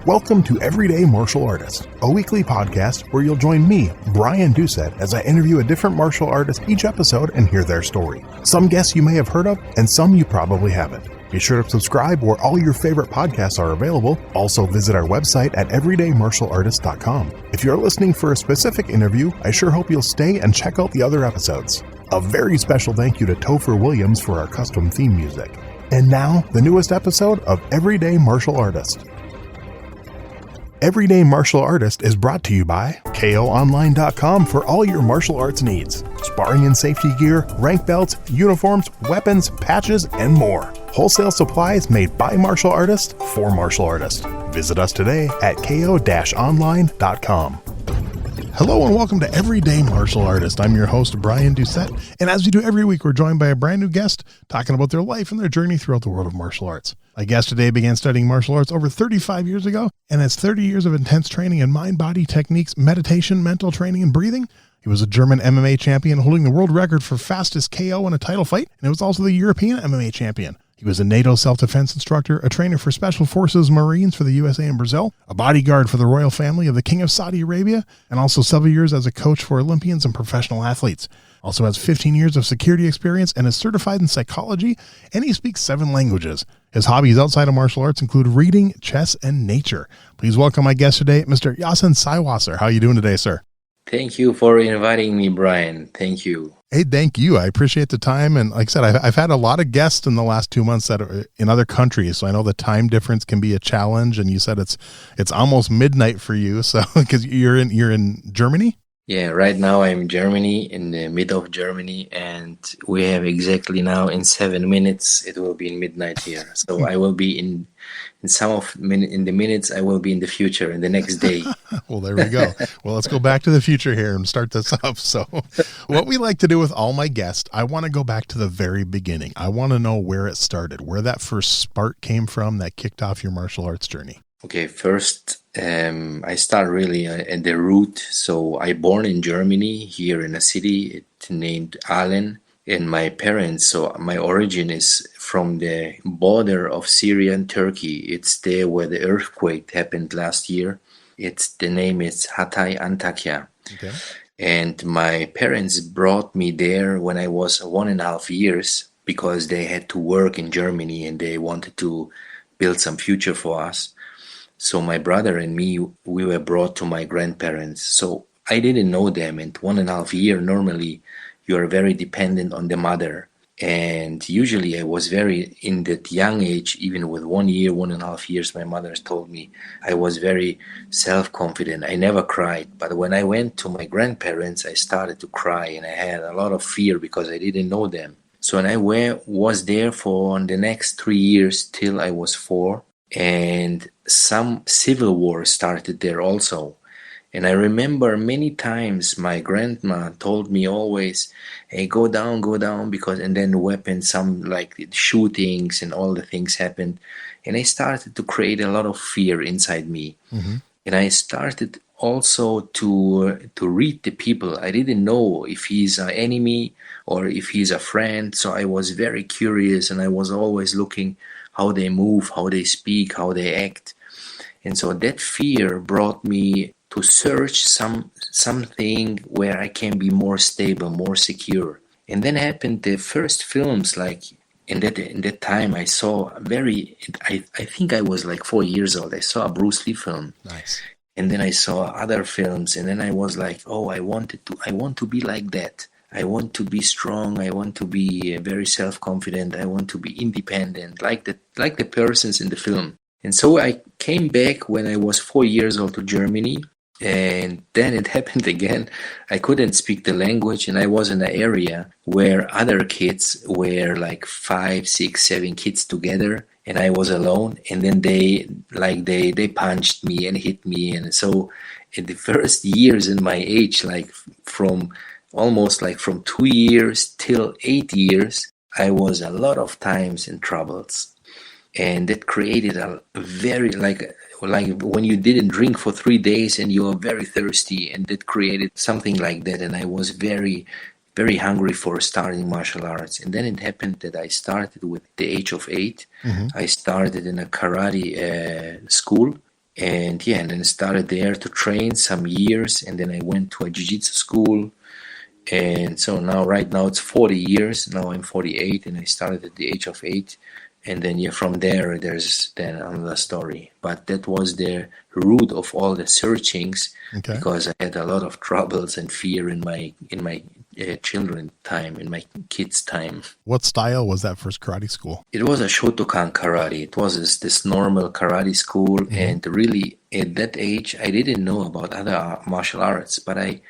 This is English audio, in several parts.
Welcome to Everyday Martial Artist, a weekly podcast where you'll join me, Brian Doucette, as I interview a different martial artist each episode and hear their story. Some guests you may have heard of, and some you probably haven't. Be sure to subscribe where all your favorite podcasts are available. Also visit our website at everydaymartialartist.com. If you're listening for a specific interview, I sure hope you'll stay and check out the other episodes. A very special thank you to Topher Williams for our custom theme music. And now, the newest episode of Everyday Martial Artist. Everyday Martial Artist is brought to you by KOOnline.com for all your martial arts needs. Sparring and safety gear, rank belts, uniforms, weapons, patches, and more. Wholesale supplies made by martial artists for martial artists. Visit us today at ko-online.com. Hello and welcome to Everyday Martial Artist. I'm your host, Brian Doucette, and as we do every week, we're joined by a brand new guest talking about their life and their journey throughout the world of martial arts. My guest today began studying martial arts over 35 years ago and has 30 years of intense training in mind-body techniques, meditation, mental training, and breathing. He was a German MMA champion holding the world record for fastest KO in a title fight, and he was also the European MMA champion. He was a NATO Self-Defense Instructor, a trainer for Special Forces Marines for the USA and Brazil, a bodyguard for the Royal Family of the King of Saudi Arabia, and also several years as a coach for Olympians and professional athletes. Also has 15 years of security experience and is certified in psychology, and he speaks 7 languages. His hobbies outside of martial arts include reading, chess, and nature. Please welcome my guest today, Mr. Yasin Seiwasser. How are you doing today, sir? Thank you for inviting me, Brian. Thank you. Hey, thank you. I appreciate the time. And like I said, I've had a lot of guests in the last 2 months that are in other countries. So I know the time difference can be a challenge. And you said it's almost midnight for you. So because you're in Germany? Yeah, right now I'm in Germany, in the middle of Germany, and we have exactly now in 7 minutes, it will be in midnight here. So I will be in the minutes, I will be in the future, in the next day. Well, there we go. Well, let's go back to the future here and start this up. So what we like to do with all my guests, I want to go back to the very beginning. I want to know where it started, where that first spark came from that kicked off your martial arts journey. Okay, first, I start really at the root. So I born in Germany, here in a city named Aalen, and my parents, so my origin is from the border of Syria and Turkey. It's there where the earthquake happened last year. The name is Hatay Antakya. Okay. And my parents brought me there when I was 1.5 years because they had to work in Germany and they wanted to build some future for us. So my brother and me, we were brought to my grandparents. So I didn't know them. And 1.5 years, normally you are very dependent on the mother. And usually I was very, in that young age, even with 1 year, 1.5 years, my mother told me I was very self-confident. I never cried. But when I went to my grandparents, I started to cry and I had a lot of fear because I didn't know them. So and I was there for the next 3 years till I was 4. And some civil war started there also. And I remember many times my grandma told me always, hey, go down, because, and then weapons, some like shootings and all the things happened. And I started to create a lot of fear inside me. Mm-hmm. And I started also to read the people. I didn't know if he's an enemy or if he's a friend. So I was very curious and I was always looking how they move, how they speak, how they act. And so that fear brought me to search something where I can be more stable, more secure. And then happened the first films, like in that time I saw I think I was like 4 years old. I saw a Bruce Lee film. Nice. And then I saw other films and then I was like, oh, I want to be like that. I want to be strong. I want to be very self-confident. I want to be independent, like the persons in the film. And so I came back when I was 4 years old to Germany. And then it happened again. I couldn't speak the language and I was in an area where other kids were like 5, 6, 7 kids together. And I was alone. And then they punched me and hit me. And so in the first years in my age, like from 2 years till 8 years, I was a lot of times in troubles. And that created a very, like when you didn't drink for 3 days and you are very thirsty, and that created something like that. And I was very, very hungry for starting martial arts. And then it happened that I started with the age of 8. Mm-hmm. I started in a karate school And yeah, and then started there to train some years, and then I went to a jiu-jitsu school. And so now, right now, it's 40 years. Now I'm 48, and I started at the age of 8. And then, yeah, from there, there's then another story. But that was the root of all the searchings, Okay. because I had a lot of troubles and fear in my children time, in my kids' time. What style was that first karate school? It was a Shotokan karate. It was this normal karate school, and really at that age, I didn't know about other martial arts, but I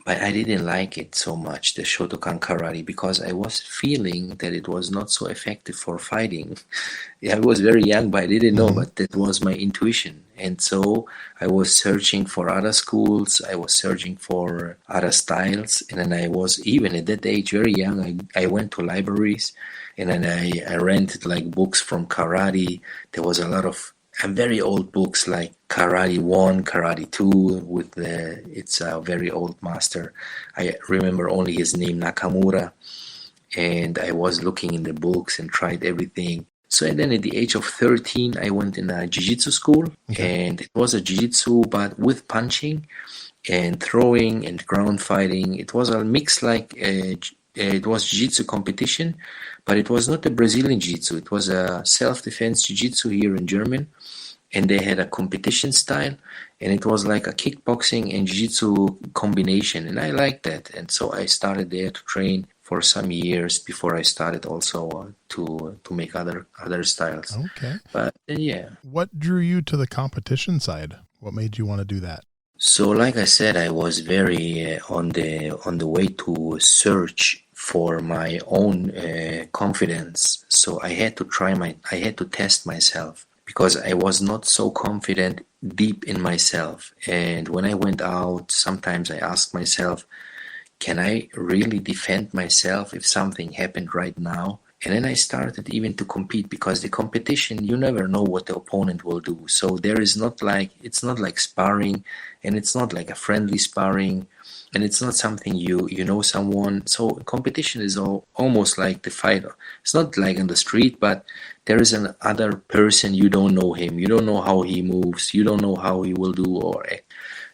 didn't like it so much, the Shotokan karate, because I was feeling that it was not so effective for fighting. Yeah, I was very young, but I didn't know, but that was my intuition. And so I was searching for other schools, I was searching for other styles, and then I was, even at that age, very young, I went to libraries, and then I rented like books from karate. There was a lot of very old books like Karate 1, Karate 2, with it's a very old master. I remember only his name, Nakamura, and I was looking in the books and tried everything. So and then at the age of 13, I went in a jiu-jitsu school, and it was a jiu-jitsu, but with punching and throwing and ground fighting. It was a mix like it was jiu-jitsu competition, but it was not a Brazilian jiu-jitsu. It was a self-defense jiu-jitsu here in German, and they had a competition style, and it was like a kickboxing and jiu-jitsu combination, and I liked that. And so I started there to train for some years before I started also to make other styles. Okay. But yeah. What drew you to the competition side? What made you want to do that? So, like I said, I was very on the way to search for my own confidence. So I had to test myself, because I was not so confident deep in myself. And when I went out, sometimes I asked myself, can I really defend myself if something happened right now? And then I started even to compete, because the competition, you never know what the opponent will do. So it's not like sparring, and it's not like a friendly sparring, and it's not something you know someone. So competition is almost like the fight. It's not like on the street, but there is another person. You don't know him. You don't know how he moves. You don't know how he will do or act.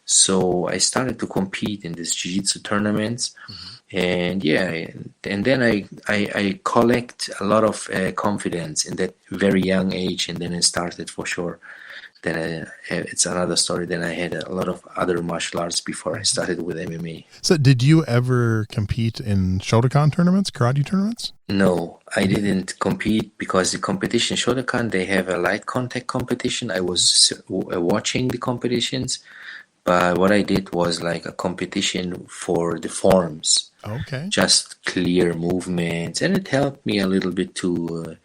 So I started to compete in these jiu-jitsu tournaments. And yeah, and then I collect a lot of confidence in that very young age, and then I started for sure. Then it's another story. Then I had a lot of other martial arts before I started with MMA. So did you ever compete in Shotokan tournaments, karate tournaments? No, I didn't compete, because the competition Shotokan, they have a light contact competition. I was watching the competitions, but what I did was like a competition for the forms. Okay. Just clear movements, and it helped me a little bit to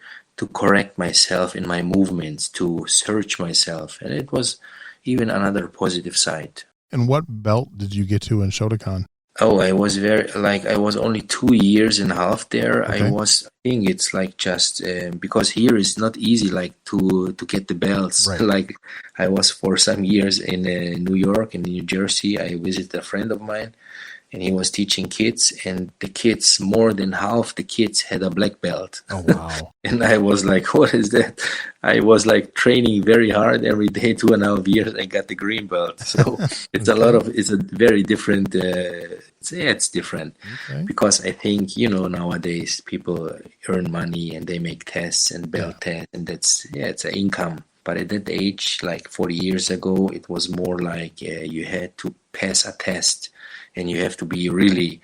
correct myself in my movements, to search myself, and it was even another positive side. And what belt did you get to in Shotokan? Oh, I was I was only 2.5 years there. Okay. I think it's like just because here is not easy like to get the belts. Right. Like I was for some years in New York and New Jersey. I visited a friend of mine, and he was teaching kids, and the kids, more than half the kids had a black belt. Oh, wow. And I was like, what is that? I was like training very hard every day, 2.5 years. I got the green belt. So it's it's a very different, it's different. Okay. Because I think, nowadays people earn money and they make tests and belt tests, and it's an income. But at that age, like 40 years ago, it was more like you had to pass a test, and you have to be really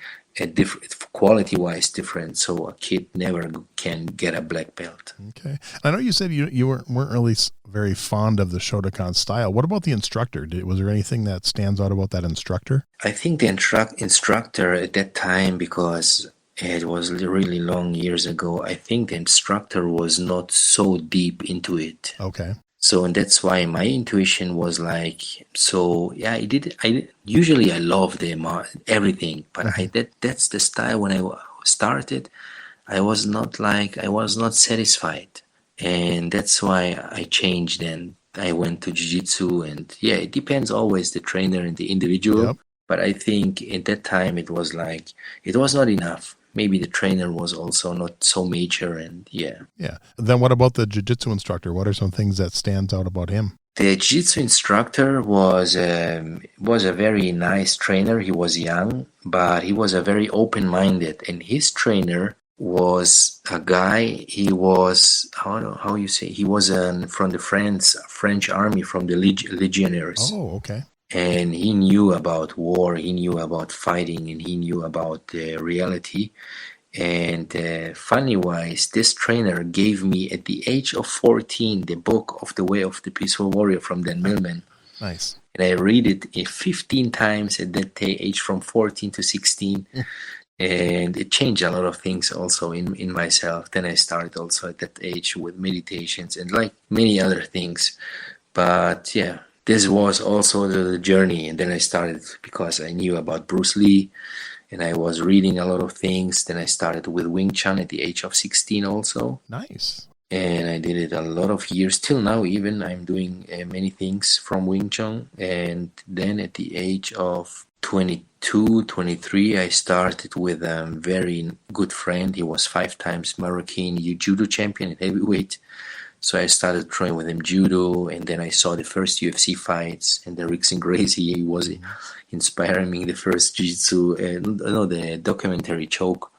quality-wise different, so a kid never can get a black belt. Okay. I know you said you weren't really very fond of the Shotokan style. What about the instructor? Was there anything that stands out about that instructor? I think the instructor at that time, because it was really long years ago, I think the instructor was not so deep into it. Okay. So, and that's why my intuition was like, so yeah, usually I love everything, but that's the style. When I started, I was not satisfied, and that's why I changed. And I went to jiu-jitsu, and yeah, it depends always the trainer and the individual. Yep. But I think at that time it was not enough. Maybe the trainer was also not so major, and yeah. Yeah. Then what about the jiu-jitsu instructor? What are some things that stands out about him? The jiu-jitsu instructor was a very nice trainer. He was young, but he was a very open-minded, and his trainer was a guy. He was how you say, he was from the French army, from the legionnaires. Oh, okay. And he knew about war, he knew about fighting, and he knew about the reality. And funny wise, this trainer gave me at the age of 14 the book of The Way of the Peaceful Warrior from Dan Millman. Nice. And I read it 15 times at that age, from 14 to 16. And it changed a lot of things also in myself. Then I started also at that age with meditations and like many other things. But yeah, this was also the journey. And then I started because I knew about Bruce Lee and I was reading a lot of things. Then I started with Wing Chun at the age of 16 also. Nice. And I did it a lot of years. Till now even I'm doing many things from Wing Chun. And then at the age of 22, 23, I started with a very good friend. He was 5 times Moroccan judo champion at heavyweight. So I started training with him judo, and then I saw the first UFC fights, and the Rickson Gracie, he was inspiring me, the first jiu-jitsu, the documentary Choke,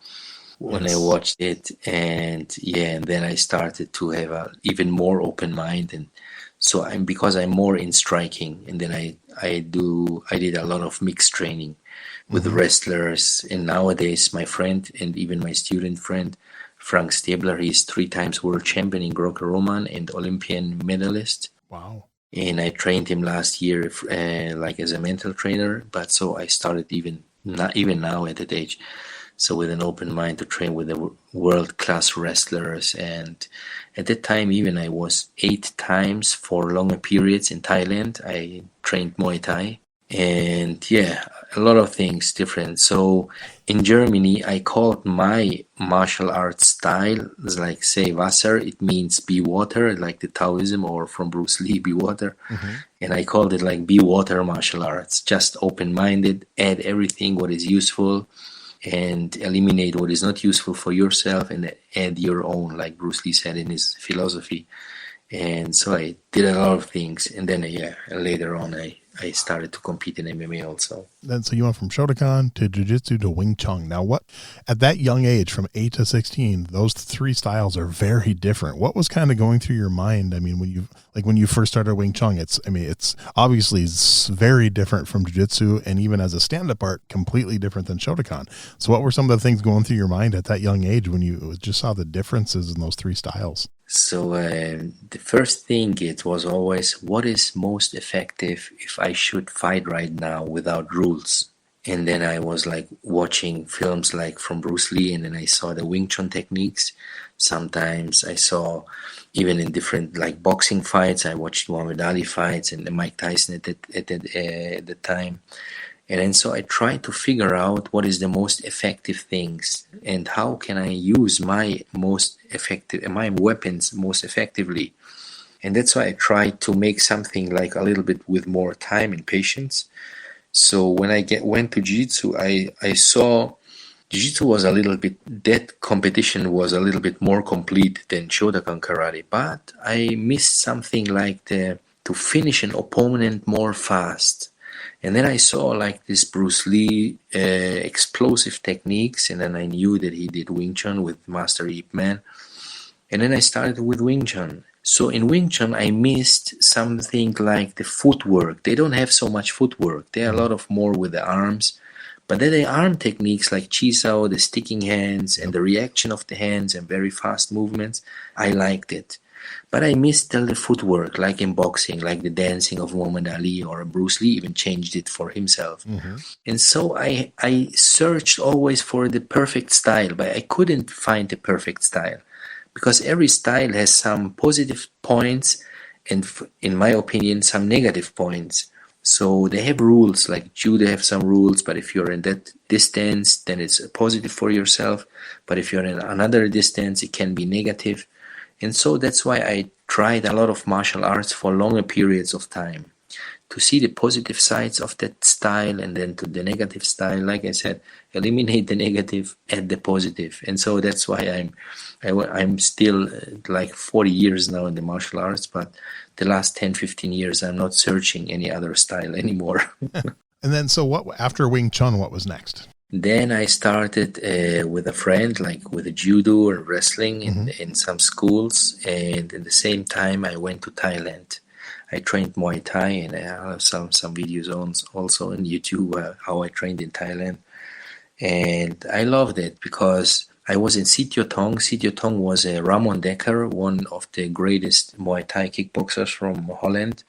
when I watched it. And yeah, and then I started to have a even more open mind. And so because I'm more in striking, and then I did a lot of mixed training with wrestlers. And nowadays my friend and even my student friend Frank Stabler, he's 3 times world champion in Greco-Roman and Olympian medalist. Wow. And I trained him last year like as a mental trainer. But so I started even now at that age, so with an open mind to train with the world-class wrestlers. And at that time even I was 8 times for longer periods in Thailand. I trained Muay Thai. And yeah, a lot of things different. So in Germany, I called my martial arts style like Seiwasser. It means be water, like the Taoism, or from Bruce Lee, be water. And I called it like be water martial arts, just open-minded, add everything what is useful and eliminate what is not useful for yourself and add your own, like Bruce Lee said in his philosophy. And so I did a lot of things. And then later on I started to compete in MMA also. Then so you went from Shotokan to Jiu-Jitsu to Wing Chun. Now what, at that young age, from 8 to 16, those 3 styles are very different. What was kind of going through your mind? I mean, when you first started Wing Chun, it's obviously very different from Jiu-Jitsu, and even as a stand-up art, completely different than Shotokan. So what were some of the things going through your mind at that young age when you just saw the differences in those 3 styles? So the first thing, it was always, what is most effective if I should fight right now without rules? And then I was like watching films like from Bruce Lee, and then I saw the Wing Chun techniques. Sometimes I saw even in different like boxing fights. I watched Muhammad Ali fights and Mike Tyson at the time. And then so I tried to figure out what is the most effective things and how can I use my weapons most effectively. And that's why I tried to make something like a little bit with more time and patience. So when I went to Jiu-Jitsu, I saw Jiu-Jitsu was a little bit, that competition was a little bit more complete than Shotokan Karate. But I missed something like to finish an opponent more fast. And then I saw like this Bruce Lee explosive techniques, and then I knew that he did Wing Chun with Master Ip-Man. And then I started with Wing Chun. So in Wing Chun, I missed something like the footwork. They don't have so much footwork. They are a lot of more with the arms. But then the arm techniques like Chi Sao, the sticking hands, and the reaction of the hands and very fast movements, I liked it. But I missed the footwork, like in boxing, like the dancing of Muhammad Ali, or Bruce Lee even changed it for himself. And so I searched always for the perfect style, but I couldn't find the perfect style because every style has some positive points and, in my opinion, some negative points. So they have rules, like judo have some rules, but if you're in that distance, then it's positive for yourself. But if you're in another distance, it can be negative. And so that's why I tried a lot of martial arts for longer periods of time to see the positive sides of that style, and then to the negative style. Like I said, eliminate the negative, add the positive. And so that's why I'm still like 40 years now in the martial arts, but the last 10, 15 years, I'm not searching any other style anymore. And then, so what, after Wing Chun, what was next? Then I started with a friend, like with judo or wrestling in some schools. And at the same time, I went to Thailand. I trained Muay Thai, and I have some videos also on YouTube how I trained in Thailand. And I loved it because I was in Sitjotong. Sitjotong was Ramon Dekker, one of the greatest Muay Thai kickboxers from Holland.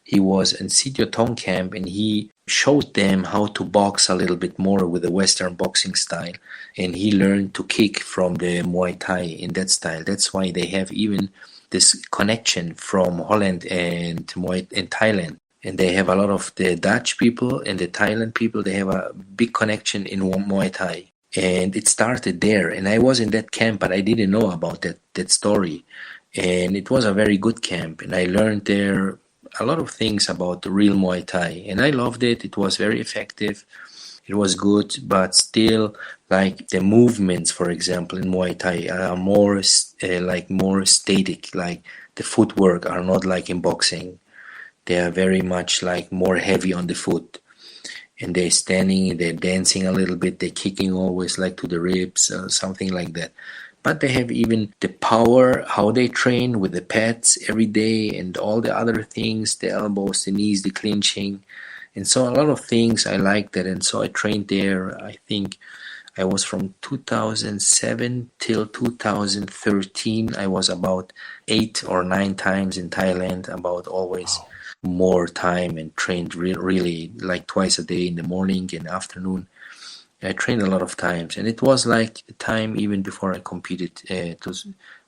He was in Sitjotong camp, and he showed them how to box a little bit more with the Western boxing style. And he learned to kick from the Muay Thai in that style. That's why they have even this connection from Holland and Thailand. And they have a lot of the Dutch people and the Thailand people. They have a big connection in Muay Thai. And it started there. And I was in that camp, but I didn't know about that story. And it was a very good camp. And I learned there a lot of things about the real Muay Thai. And I loved it. It was very effective. It was good, but still, like the movements, for example, in Muay Thai are more more static. Like the footwork are not like in boxing. They are very much like more heavy on the foot. And they're standing, they're dancing a little bit, they're kicking always like to the ribs, something like that. But they have even the power, how they train with the pads every day and all the other things, the elbows, the knees, the clinching. And so a lot of things I liked that. And so I trained there. I think I was from 2007 till 2013. I was about 8 or 9 times in Thailand, about always more time, and trained really like twice a day, in the morning and afternoon. I trained a lot of times, and it was like the time even before I competed,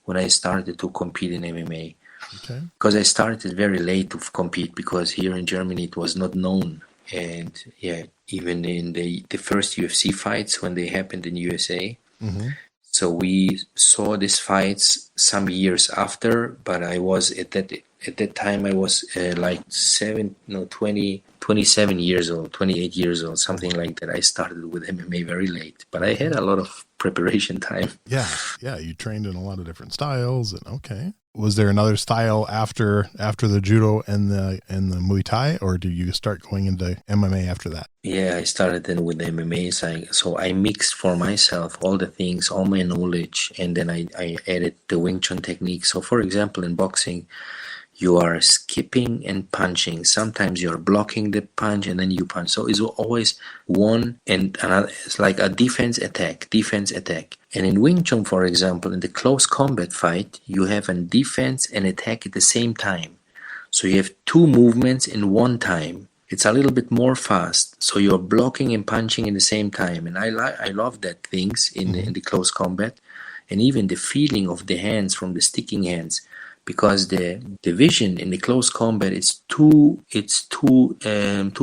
when I started to compete in MMA. Okay. Because I started very late to compete, because here in Germany it was not known. And yeah, even in the first UFC fights when they happened in USA. So we saw these fights some years after, but I was at that time I was like 27 years old, 28 years old, something like that. I started with MMA very late, but I had a lot of preparation time. Yeah, you trained in a lot of different styles, and okay. Was there another style after the judo and the Muay Thai, or did you start going into MMA after that? Yeah, I started then with MMA. So I mixed for myself all the things, all my knowledge, and then I added the Wing Chun technique. So for example, in boxing, you are skipping and punching. Sometimes you're blocking the punch and then you punch. So it's always one and another. It's like a defense attack. And in Wing Chun, for example, in the close combat fight, you have a defense and attack at the same time. So you have 2 movements in one time. It's a little bit more fast. So you're blocking and punching at the same time. And I love that things in the close combat. And even the feeling of the hands from the sticking hands. Because the vision in the close combat is too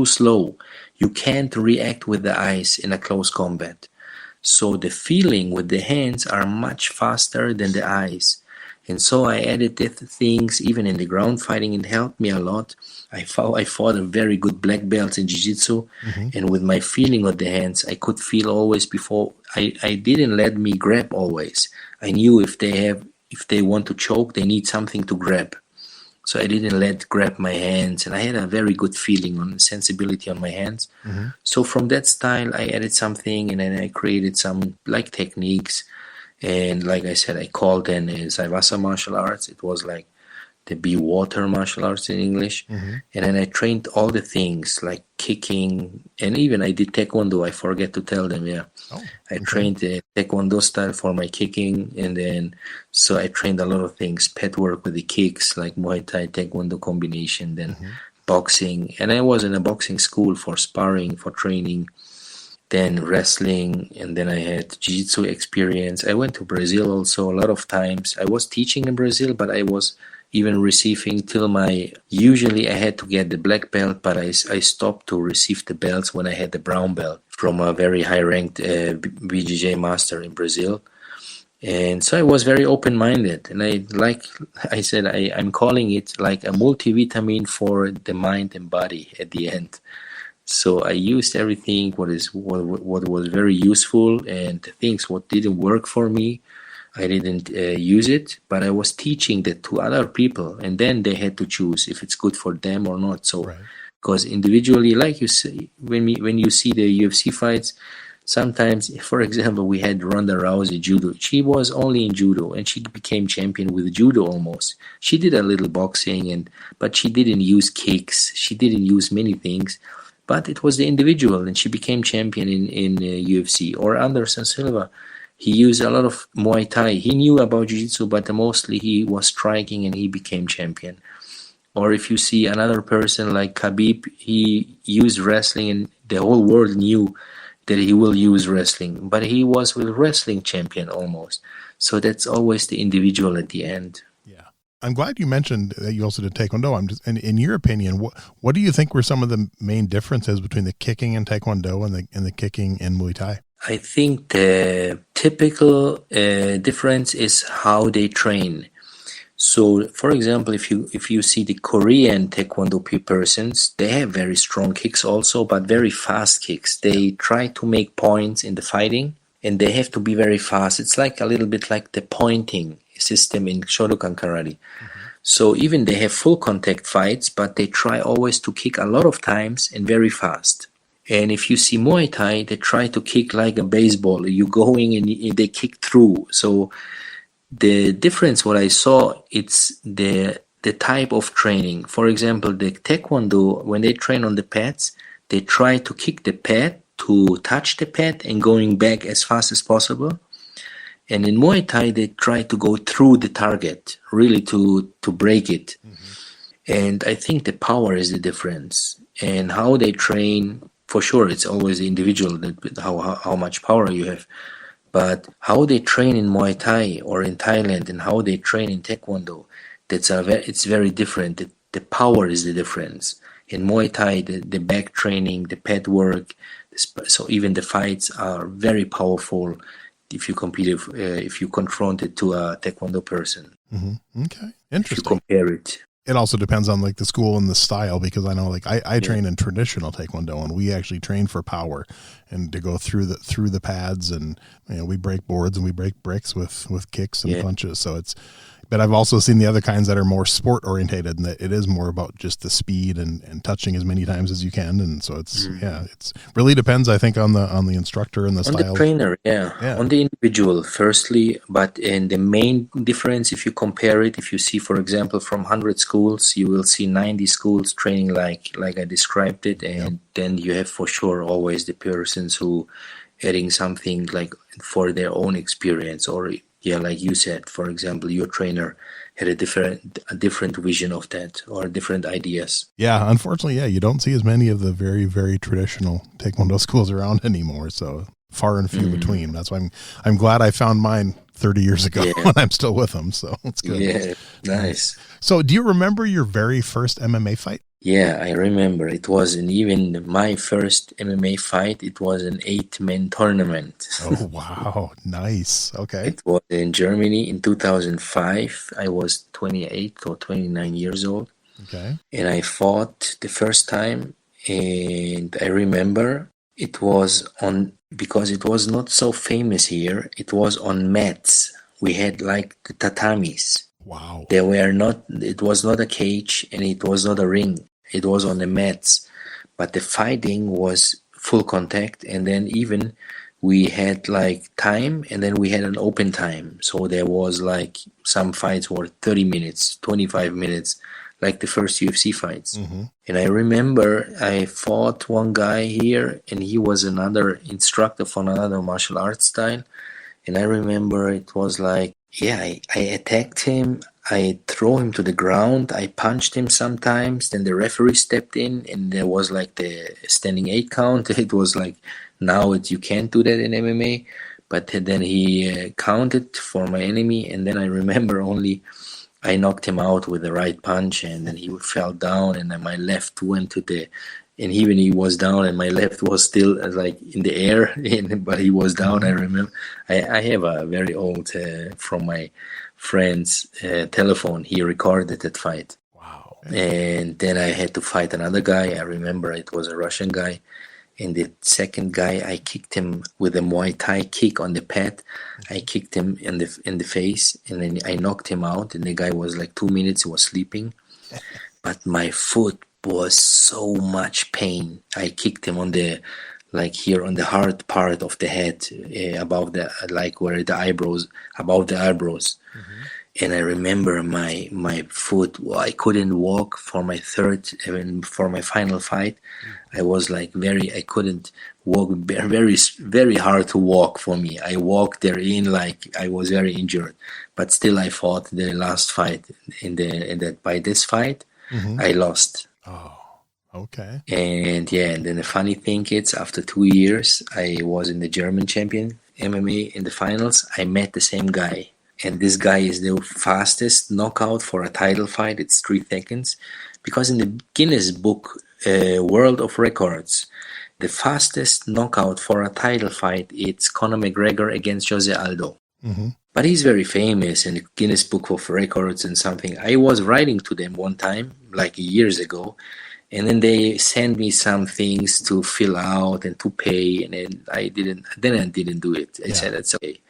slow. You can't react with the eyes in a close combat. So the feeling with the hands are much faster than the eyes. And so I added things even in the ground fighting. It helped me a lot. I fought a very good black belt in jiu-jitsu. And with my feeling of the hands, I could feel always before. I didn't let me grab always. I knew if they want to choke, they need something to grab. So I didn't grab my hands, and I had a very good feeling on sensibility on my hands. So from that style, I added something, and then I created some like techniques. And like I said, I called them Seiwasser martial arts. It was like the be water martial arts in English. And then I trained all the things like kicking, and even I did taekwondo. I forget to tell them. I trained the taekwondo style for my kicking, and then so I trained a lot of things, pad work with the kicks, like Muay Thai taekwondo combination, then boxing. And I was in a boxing school for sparring, for training, then wrestling, and then I had jiu-jitsu experience. I went to Brazil also a lot of times. I was teaching in Brazil, but I was even receiving usually I had to get the black belt, but I stopped to receive the belts when I had the brown belt from a very high-ranked BJJ master in Brazil. And so I was very open-minded, and I said, I'm calling it like a multivitamin for the mind and body at the end. So I used everything what was very useful, and the things what didn't work for me, I didn't use it, but I was teaching that to other people, and then they had to choose if it's good for them or not. So, Right. because individually, like you say, when you see the UFC fights, sometimes, for example, we had Ronda Rousey judo. She was only in judo, and she became champion with judo almost. She did a little boxing, but she didn't use kicks. She didn't use many things. But it was the individual, and she became champion in UFC. Or Anderson Silva, he used a lot of Muay Thai. He knew about Jiu-Jitsu, but mostly he was striking, and he became champion. Or if you see another person like Khabib, he used wrestling, and the whole world knew that he will use wrestling. But he was with wrestling champion almost. So that's always the individual at the end. Yeah. I'm glad you mentioned that you also did Taekwondo. In your opinion, what do you think were some of the main differences between the kicking in Taekwondo and the kicking in Muay Thai? I think the typical difference is how they train. So, for example, if you see the Korean Taekwondo persons, they have very strong kicks also, but very fast kicks. They try to make points in the fighting, and they have to be very fast. It's like a little bit like the pointing system in Shotokan Karate. So even they have full contact fights, but they try always to kick a lot of times and very fast. And if you see Muay Thai, they try to kick like a baseball. You're going and they kick through. So the difference, what I saw, it's the type of training. For example, the Taekwondo, when they train on the pads, they try to kick the pad to touch the pad and going back as fast as possible. And in Muay Thai, they try to go through the target, really to break it. And I think the power is the difference. And how they train, for sure, it's always the individual, that how much power you have. But how they train in Muay Thai or in Thailand and how they train in Taekwondo, it's very different. The power is the difference. In Muay Thai, the back training, the pad work, so even the fights are very powerful if you if you confront it to a Taekwondo person. Okay, interesting. If you compare it. It also depends on like the school and the style, because I know like I train in traditional Taekwondo, and we actually train for power and to go through the pads, and we break boards and we break bricks with kicks and punches. So but I've also seen the other kinds that are more sport orientated, and that it is more about just the speed and touching as many times as you can. And so it's really depends, I think, on the instructor and the style. On the trainer, on the individual firstly, but in the main difference, if you compare it, if you see, for example, from 100 schools, you will see 90 schools training like I described it, and then you have for sure always the persons who adding something like for their own experience, or like you said, for example, your trainer had a different vision of that, or different ideas. Yeah, unfortunately, you don't see as many of the very, very traditional Taekwondo schools around anymore. So far and few between. That's why I'm glad I found mine 30 years ago, and I'm still with them. So it's good. Yeah, nice. So do you remember your very first MMA fight? Yeah, I remember. It wasn't even my first MMA fight. It was an 8-man tournament. Oh, wow. Nice. Okay. It was in Germany in 2005. I was 28 or 29 years old. Okay. And I fought the first time. And I remember it was because it was not so famous here, it was on mats. We had like the tatamis. Wow. It was not a cage, and it was not a ring. It was on the mats. But the fighting was full contact, and then even we had like time, and then we had an open time. So there was like some fights were 30 minutes, 25 minutes, like the first UFC fights. And I remember I fought one guy here, and he was another instructor for another martial arts style. And I remember it was like, I attacked him, I threw him to the ground, I punched him sometimes, then the referee stepped in, and there was like the standing 8 count. It was like, now you can't do that in MMA, but then he counted for my enemy, and then I remember only I knocked him out with the right punch, and then he fell down, and then my left went to the And even he was down, and my left was still like in the air, but he was down. I remember. I have a very old from my friend's telephone. He recorded that fight. Wow. And then I had to fight another guy. I remember it was a Russian guy. And the second guy, I kicked him with a Muay Thai kick on the pad. I kicked him in the face, and then I knocked him out. And the guy was like 2 minutes, he was sleeping. But my foot was so much pain. I kicked him on the, like here on the hard part of the head, above the, like where the eyebrows, above the eyebrows. And I remember my foot, I couldn't walk for my for my final fight. I was like I couldn't walk, very, very hard to walk for me. I walked there in like I was very injured, but still I fought the last fight by this fight, I lost. Oh, okay. And yeah, and then the funny thing is, after 2 years, I was in the German champion MMA in the finals. I met the same guy. And this guy is the fastest knockout for a title fight. It's 3 seconds. Because in the Guinness Book World of Records, the fastest knockout for a title fight, it's Conor McGregor against Jose Aldo. But he's very famous in the Guinness Book of Records and something. I was writing to them one time, like years ago, and then they sent me some things to fill out and to pay, and then I didn't do it. I said, it's okay.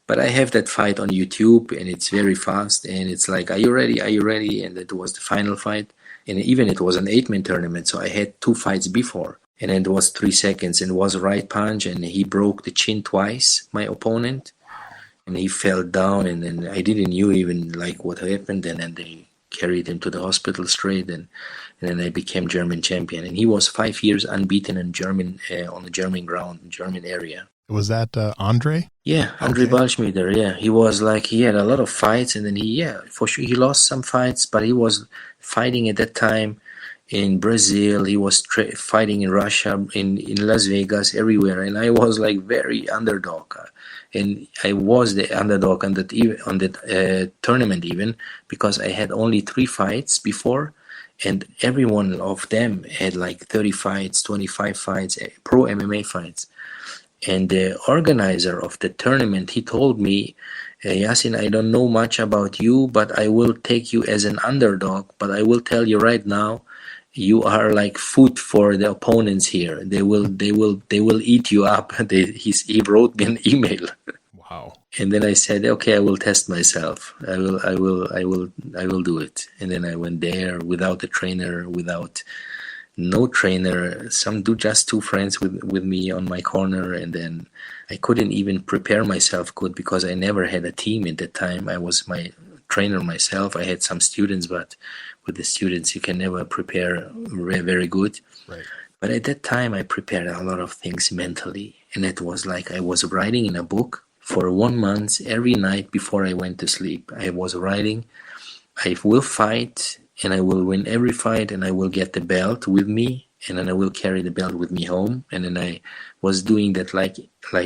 But I have that fight on YouTube, and it's very fast, and it's like, are you ready? Are you ready? And it was the final fight. And even it was an 8-man tournament, so I had 2 fights before. And it was 3 seconds, and it was a right punch, and he broke the chin twice, my opponent. And he fell down, and then I didn't know even like what happened. And then they carried him to the hospital straight, and then I became German champion. And he was 5 years unbeaten in German, on the German ground, German area. Was that Andre? Yeah, Andre Balschmieder, yeah. He was like, he had a lot of fights, and then for sure, he lost some fights, but he was fighting at that time in Brazil, he was fighting in Russia, in Las Vegas, everywhere, and I was like very underdog. And I was the underdog on that tournament even, because I had only 3 fights before, and every one of them had like 30 fights, 25 fights, pro MMA fights. And the organizer of the tournament, he told me, Yasin, I don't know much about you, but I will take you as an underdog. But I will tell you right now, you are like food for the opponents here. They will eat you up. He wrote me an email. Wow. And then I said, okay, I will test myself. I will do it. And then I went there without a trainer, without no trainer, just 2 friends with me on my corner, and then I couldn't even prepare myself good because I never had a team at that time. I was my trainer myself. I had some students, but with the students you can never prepare very good. Right. But at that time I prepared a lot of things mentally, and it was like I was writing in a book for 1 month every night before I went to sleep. I was writing, I will fight, and I will win every fight, and I will get the belt with me, and then I will carry the belt with me home. And then I was doing that like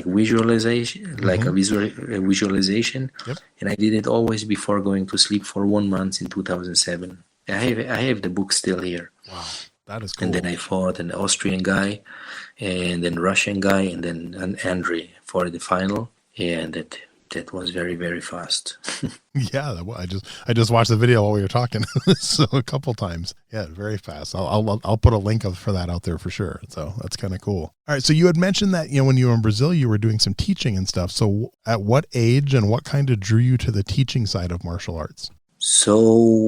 visualization, like a visualization. Yep. And I did it always before going to sleep for 1 month in 2007. I have the book still here. Wow, that is cool. And then I fought an Austrian guy, and then Russian guy, and then an Andre for the final. And that was very, very fast. Yeah, I just watched the video while we were talking, so a couple times. Yeah, very fast. I'll put a link for that out there for sure. So that's kind of cool. All right, so you had mentioned that when you were in Brazil, you were doing some teaching and stuff. So at what age and what kind of drew you to the teaching side of martial arts? So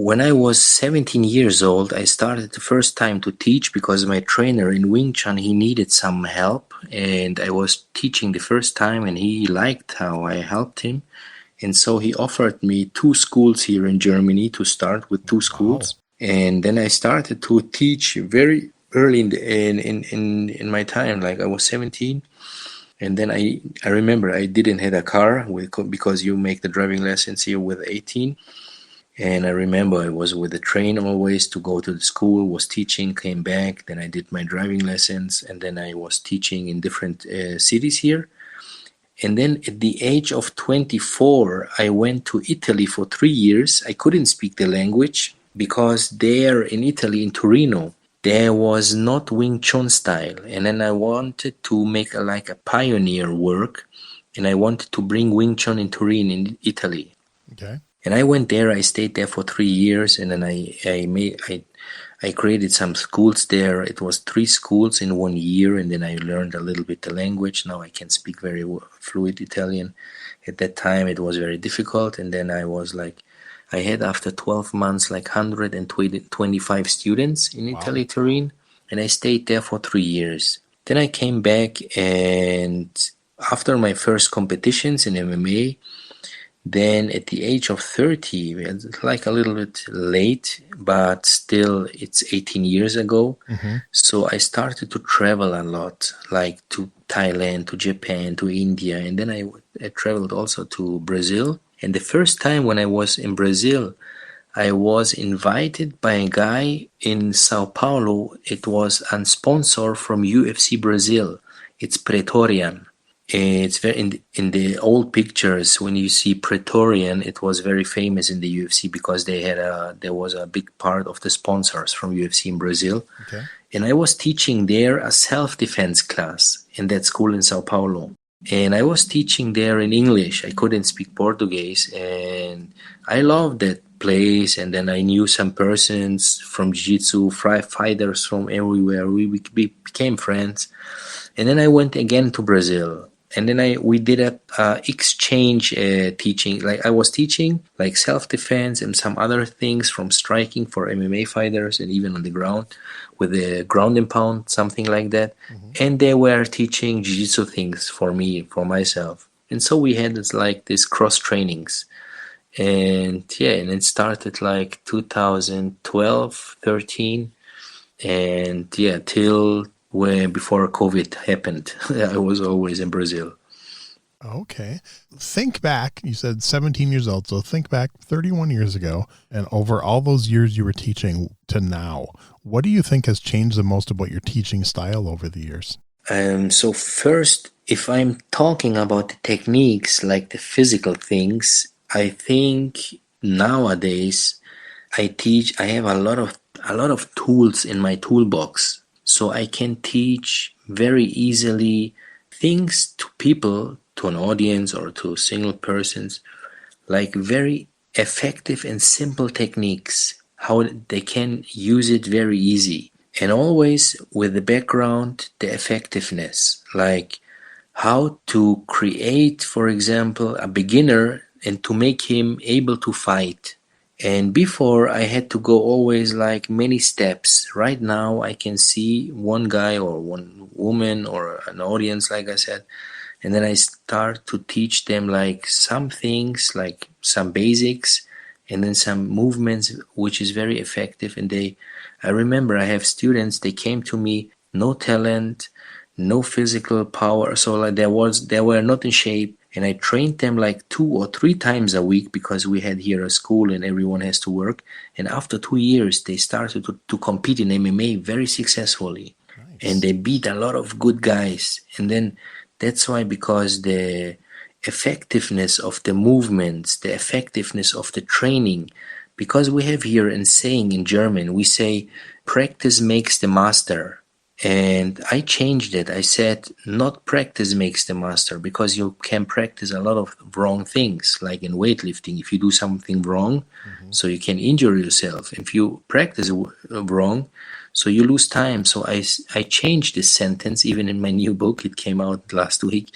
when I was 17 years old, I started the first time to teach because my trainer in Wing Chun, he needed some help, and I was teaching the first time, and he liked how I helped him. And so he offered me 2 schools here in Germany to start with 2 schools. Wow. And then I started to teach very early in my time, like I was 17. And then I remember I didn't have a car because you make the driving lessons here with 18. And I remember I was with the train always to go to the school, was teaching, came back, then I did my driving lessons, and then I was teaching in different cities here. And then at the age of 24, I went to Italy for 3 years. I couldn't speak the language because there in Italy, in Torino, there was not Wing Chun style, and then I wanted to make like a pioneer work, and I wanted to bring Wing Chun in Turin in Italy. Okay. And I went there. I stayed there for 3 years, and then I created some schools there. It was 3 schools in 1 year, and then I learned a little bit the language. Now I can speak very fluent Italian. At that time, it was very difficult, and then I had after 12 months like 125 students in Italy, Turin, and I stayed there for 3 years. Then I came back, and after my first competitions in MMA, then at the age of 30, it's like a little bit late, but still it's 18 years ago. So I started to travel a lot, like to Thailand, to Japan, to India, and then I traveled also to Brazil. And the first time when I was in Brazil, I was invited by a guy in Sao Paulo. It was a sponsor from UFC Brazil. It's Pretorian. It's very in the old pictures when you see Pretorian, it was very famous in the UFC because there was a big part of the sponsors from UFC in Brazil. Okay. And I was teaching there a self-defense class in that school in Sao Paulo. And I was teaching there in English. I couldn't speak Portuguese, and I loved that place. And then I knew some persons from Jiu-Jitsu, fighters from everywhere. We became friends. And then I went again to Brazil. And then we did a exchange teaching. Like I was teaching like self-defense and some other things from striking for MMA fighters and even on the ground with the ground and pound, something like that. And they were teaching jiu-jitsu things for me, for myself. And so we had this cross trainings. And and it started like 2012, 13. And till before COVID happened, I was always in Brazil. Okay. Think back, you said 17 years old. So think back 31 years ago, and over all those years you were teaching to now, what do you think has changed the most about your teaching style over the years? So first, if I'm talking about the techniques, like the physical things, I think nowadays I have a lot of tools in my toolbox. So I can teach very easily things to people, to an audience or to single persons, like very effective and simple techniques, how they can use it very easy. And always with the background, the effectiveness, like how to create, for example, a beginner and to make him able to fight. And before I had to go always like many steps. Right now I can see one guy or one woman or an audience, like I said, and then I start to teach them like some things, like some basics, and then some movements, which is very effective. And I remember I have students, they came to me, no talent, no physical power. So like they were not in shape. And I trained them like 2 or 3 times a week because we had here a school and everyone has to work. And after 2 years, they started to compete in MMA very successfully. Nice. And they beat a lot of good guys. And then that's why, because the effectiveness of the movements, the effectiveness of the training, because we have here a saying in German, we say, practice makes the master. And I changed it. I said, not practice makes the master, because you can practice a lot of wrong things, like in weightlifting. If you do something wrong, so you can injure yourself. If you practice wrong, so you lose time. So I changed this sentence, even in my new book. It came out last week.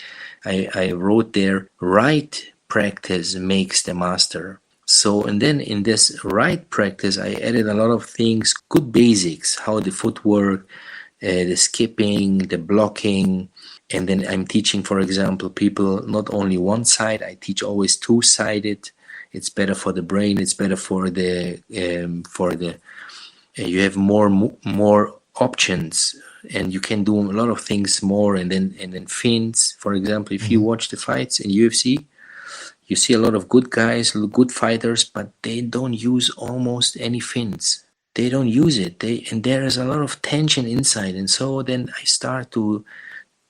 I wrote there, right practice makes the master. So, and then in this right practice, I added a lot of things, good basics, how the footwork, the skipping, the blocking, and then I'm teaching, for example, people not only one side. I teach always 2-sided. It's better for the brain. It's better for the you have more options, and you can do a lot of things more. And then fins, for example, if you watch the fights in UFC, you see a lot of good guys, good fighters, but they don't use almost any fins. They don't use it. And there is a lot of tension inside. And so then I start to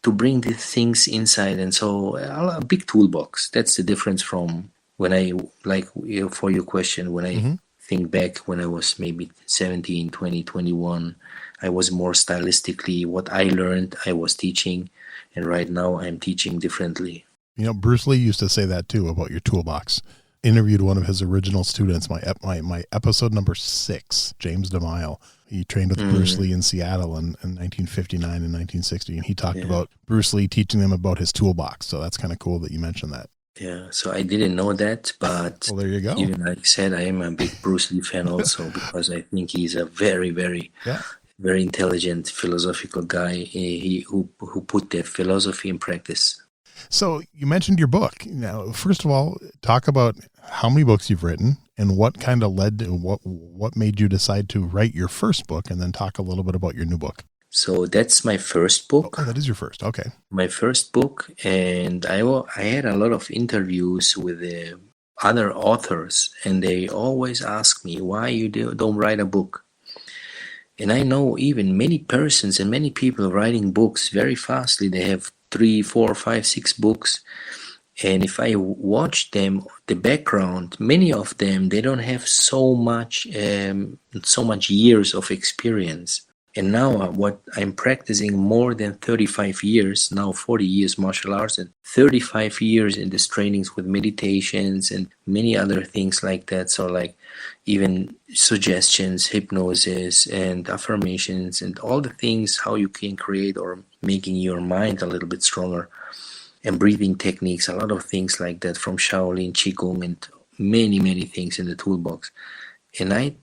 bring these things inside. And so a big toolbox. That's the difference from when I, like, for your question, when I think back when I was maybe 17, 20, 21, I was more stylistically what I learned, I was teaching. And right now I'm teaching differently. You know, Bruce Lee used to say that too about your toolbox. Interviewed one of his original students, my episode number 6, James DeMille. He trained with Bruce Lee in Seattle in 1959 and 1960, and he talked about Bruce Lee teaching them about his toolbox. So that's kind of cool that you mentioned that. Yeah, so I didn't know that, but well, there you go. Even like I said, I am a big Bruce Lee fan also because I think he's a very, very, very intelligent, philosophical guy who put that philosophy in practice. So you mentioned your book. Now, first of all, talk about how many books you've written and what kind of led to what made you decide to write your first book, and then talk a little bit about your new book. So that's my first book. Oh, that is your first. Okay. My first book, and I had a lot of interviews with other authors, and they always ask me why you don't write a book. And I know even many persons and many people writing books very fastly. They have 3, 4, 5, 6 books. And if I watch them, the background, many of them, they don't have so much years of experience. And now what I'm practicing more than 35 years, now 40 years martial arts and 35 years in these trainings with meditations and many other things like that. So like even suggestions, hypnosis and affirmations and all the things how you can create or making your mind a little bit stronger, and breathing techniques, a lot of things like that from Shaolin, Qigong and many, many things in the toolbox. And I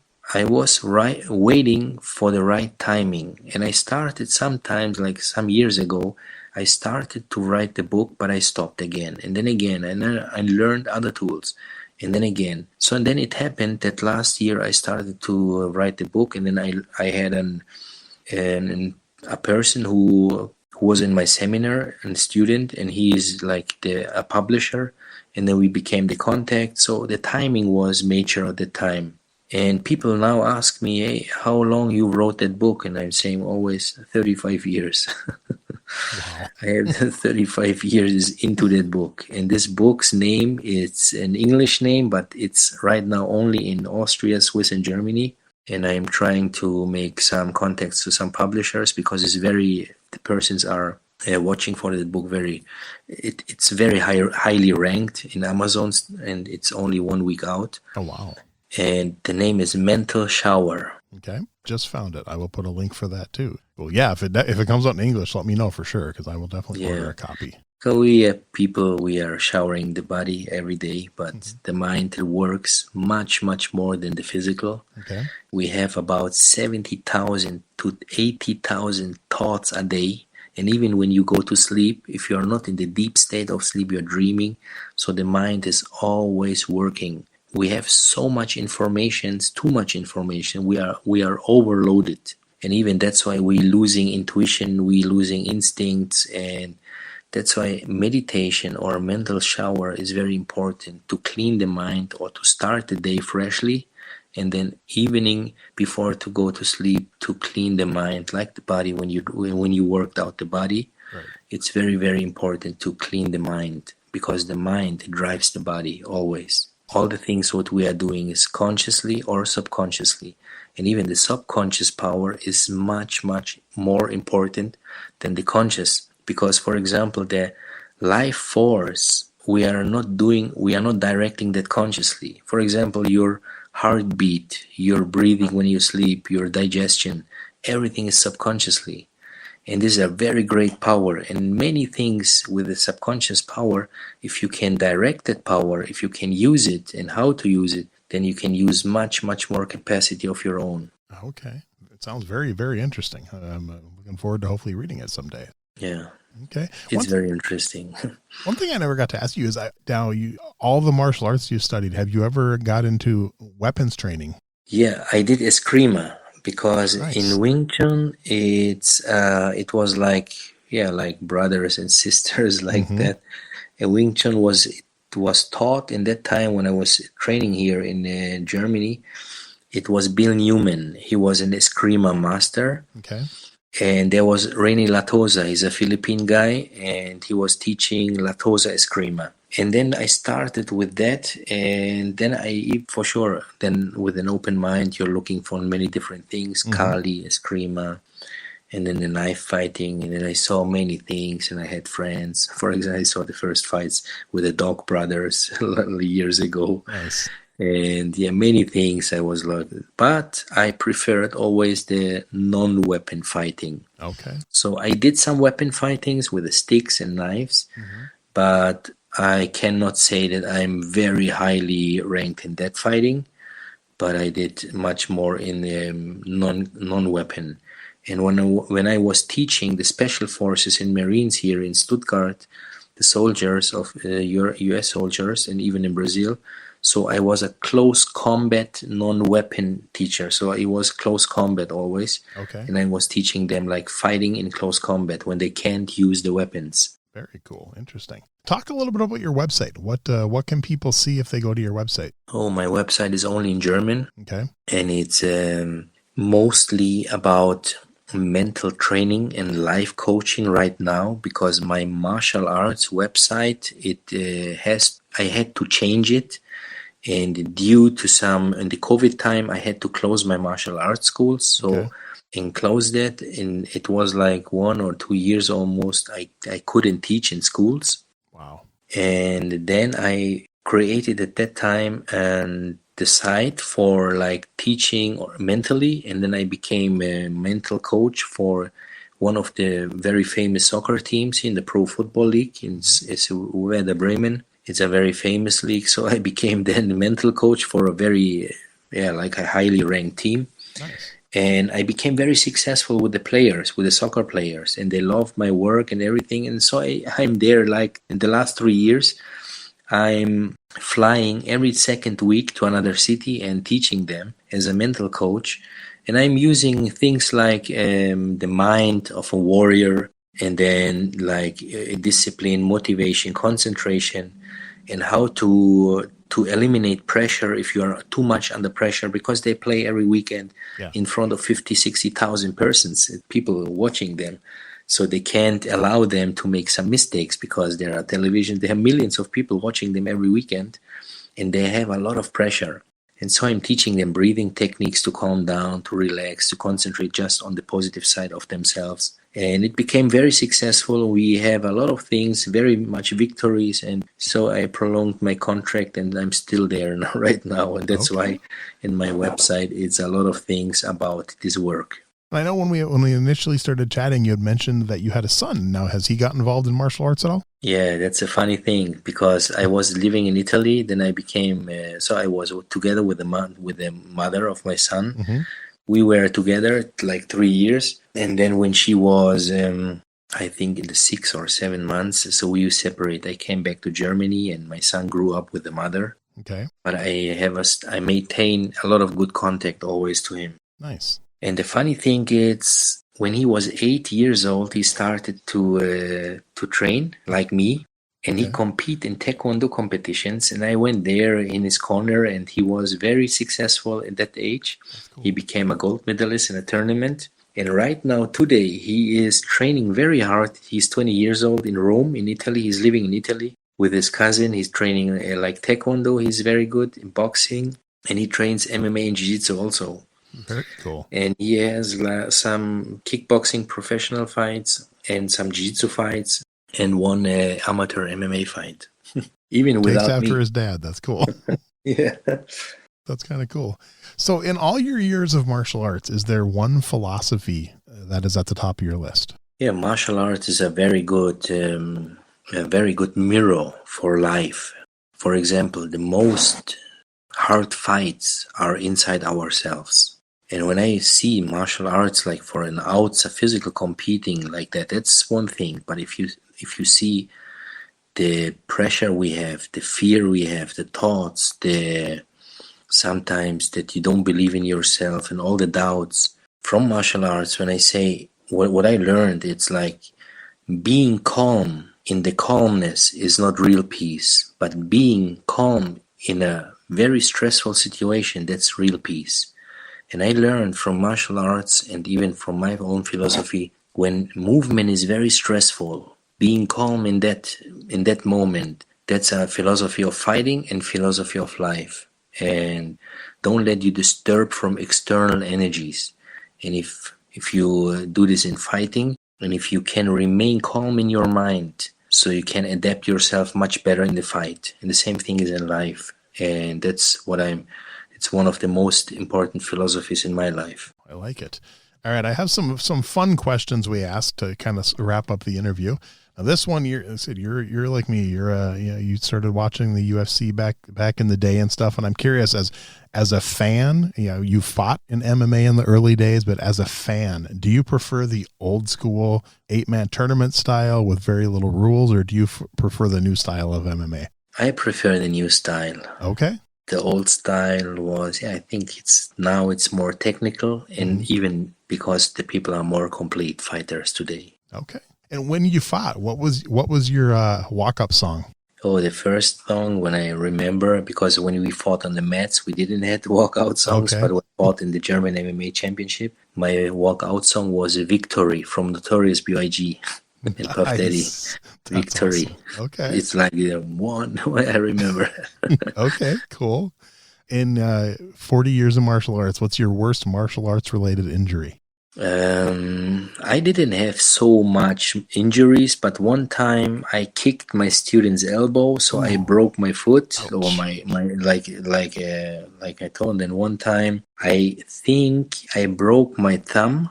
was waiting for the right timing, and I started sometimes like some years ago. I started to write the book, but I stopped again, and then I learned other tools, and then again. So and then it happened that last year I started to write the book, and then I had a person who was in my seminar, a student, and he is like a publisher, and then we became the contact. So the timing was major at the time. And people now ask me, hey, how long you wrote that book? And I'm saying always 35 years. Wow. I have 35 years into that book. And this book's name, it's an English name, but it's right now only in Austria, Swiss, and Germany. And I'm trying to make some contacts to some publishers because the persons are watching for the book. It's very highly ranked in Amazon, and it's only 1 week out. Oh, wow. And the name is Mental Shower. Okay, just found it. I will put a link for that too. Well, yeah, if it comes out in English, let me know for sure, because I will definitely order a copy. So we are showering the body every day, but the mind works much, much more than the physical. Okay. We have about 70,000 to 80,000 thoughts a day. And even when you go to sleep, if you're not in the deep state of sleep, you're dreaming. So the mind is always working. We have so much information, too much information. We are overloaded, and even that's why we're losing intuition, we're losing instincts, and that's why meditation or mental shower is very important to clean the mind or to start the day freshly, and then evening before to go to sleep to clean the mind, like the body when you worked out the body. Right. It's very, very important to clean the mind because the mind drives the body always. All the things what we are doing is consciously or subconsciously. And even the subconscious power is much, much more important than the conscious. Because, for example, the life force, we are not directing that consciously. For example, your heartbeat, your breathing when you sleep, your digestion, everything is subconsciously. And this is a very great power, and many things with the subconscious power, if you can direct that power, if you can use it and how to use it, then you can use much, much more capacity of your own. Okay. It sounds very, very interesting. I'm looking forward to hopefully reading it someday. Yeah. Okay. It's very interesting. One thing I never got to ask you is all the martial arts you studied, have you ever got into weapons training? Yeah, I did Eskrima. Because nice. In Wing Chun, it was like brothers and sisters like that. And Wing Chun was taught in that time when I was training here in Germany. It was Bill Newman. He was an Eskrima master. Okay. And there was Rene Latosa. He's a Philippine guy, and he was teaching Latosa Eskrima. And then I started with that, and then for sure, then with an open mind, you're looking for many different things, Kali, Eskrima, and then the knife fighting, and then I saw many things, and I had friends. For example, I saw the first fights with the Dog Brothers years ago. Nice. And yeah, many things I was like, but I preferred always the non-weapon fighting. Okay. So I did some weapon fightings with the sticks and knives, but I cannot say that I'm very highly ranked in that fighting, but I did much more in the non-weapon. And when I was teaching the special forces in Marines here in Stuttgart, the soldiers of US soldiers, and even in Brazil, so I was a close combat non-weapon teacher. So I was close combat always. Okay. And I was teaching them like fighting in close combat when they can't use the weapons. Very cool. Interesting. Talk a little bit about your website. What can people see if they go to your website? Oh, my website is only in German. Okay. And it's mostly about mental training and life coaching right now, because my martial arts website, I had to change it. And due to in the COVID time, I had to close my martial arts schools. So, and close that. And it was like 1 or 2 years almost. I couldn't teach in schools. Wow. And then I created at that time the site for like teaching or mentally. And then I became a mental coach for one of the very famous soccer teams in the Pro Football League. It's Werder Bremen. It's a very famous league, so I became then the mental coach for a very, like a highly ranked team. Nice. And I became very successful with the players, with the soccer players, and they loved my work and everything. And so I'm there like in the last 3 years, I'm flying every second week to another city and teaching them as a mental coach. And I'm using things like the mind of a warrior, and then like discipline, motivation, concentration, and how to eliminate pressure if you are too much under pressure, because they play every weekend in front of 50,000-60,000 persons, people watching them. So they can't allow them to make some mistakes, because there are television, they have millions of people watching them every weekend, and they have a lot of pressure. And so I'm teaching them breathing techniques to calm down, to relax, to concentrate just on the positive side of themselves. And it became very successful. We have a lot of things, very much victories. And so I prolonged my contract, and I'm still there right now. And that's why in my website, it's a lot of things about this work. I know when we initially started chatting, you had mentioned that you had a son. Now, has he got involved in martial arts at all? Yeah, that's a funny thing, because I was living in Italy. Then I became, so I was together with the mother of my son. Mm-hmm. We were together like 3 years. And then when she was, I think in the 6 or 7 months, so we separate. I came back to Germany, and my son grew up with the mother. Okay. But I maintain a lot of good contact always to him. Nice. And the funny thing is, when he was 8 years old, he started to train like me, and he compete in taekwondo competitions. And I went there in his corner, and he was very successful at that age. Cool. He became a gold medalist in a tournament. And right now, today, he is training very hard. He's 20 years old in Rome, in Italy. He's living in Italy with his cousin. He's training like taekwondo. He's very good in boxing, and he trains MMA and jiu-jitsu also. Very cool. And he has some kickboxing professional fights and some jiu-jitsu fights and one amateur MMA fight. Even without Takes after me. his dad. That's cool. Yeah. That's kind of cool. So in all your years of martial arts, is there one philosophy that is at the top of your list? Yeah, martial arts is a very good mirror for life. For example, the most hard fights are inside ourselves. And when I see martial arts like for an outside physical competing like that, that's one thing. But if you see the pressure we have, the fear we have, the thoughts, the sometimes that you don't believe in yourself and all the doubts from martial arts, when I say what I learned, it's like being calm in the calmness is not real peace, but being calm in a very stressful situation, that's real peace. And I learned from martial arts and even from my own philosophy, when movement is very stressful, being calm in that moment, That's a philosophy of fighting and philosophy of life. And don't let you disturb from external energies. And if you do this in fighting, and if you can remain calm in your mind, so you can adapt yourself much better in the fight. And the same thing is in life. And that's what it's one of the most important philosophies in my life. I like it. All right. I have some fun questions we asked to kind of wrap up the interview. Now, this one, you're like me. You started watching the UFC back in the day and stuff. And I'm curious, as a fan, you fought in MMA in the early days, but as a fan, do you prefer the old school 8-man tournament style with very little rules, or do you prefer the new style of MMA? I prefer the new style. Okay. The old style was, I think it's more technical, and even because the people are more complete fighters today. Okay. And when you fought, what was your walk-up song? Oh, the first song, when I remember, because when we fought on the mats, we didn't have walkout songs, but when we fought in the German MMA Championship, my walkout song was Victory from Notorious B.I.G. and Puff Daddy. Victory. Awesome. Okay. It's like one, I remember. Okay, cool. In 40 years of martial arts, what's your worst martial arts related injury? I didn't have so much injuries, but one time I kicked my student's elbow, so I broke my foot. Ouch. Or my like I told. And one time I think I broke my thumb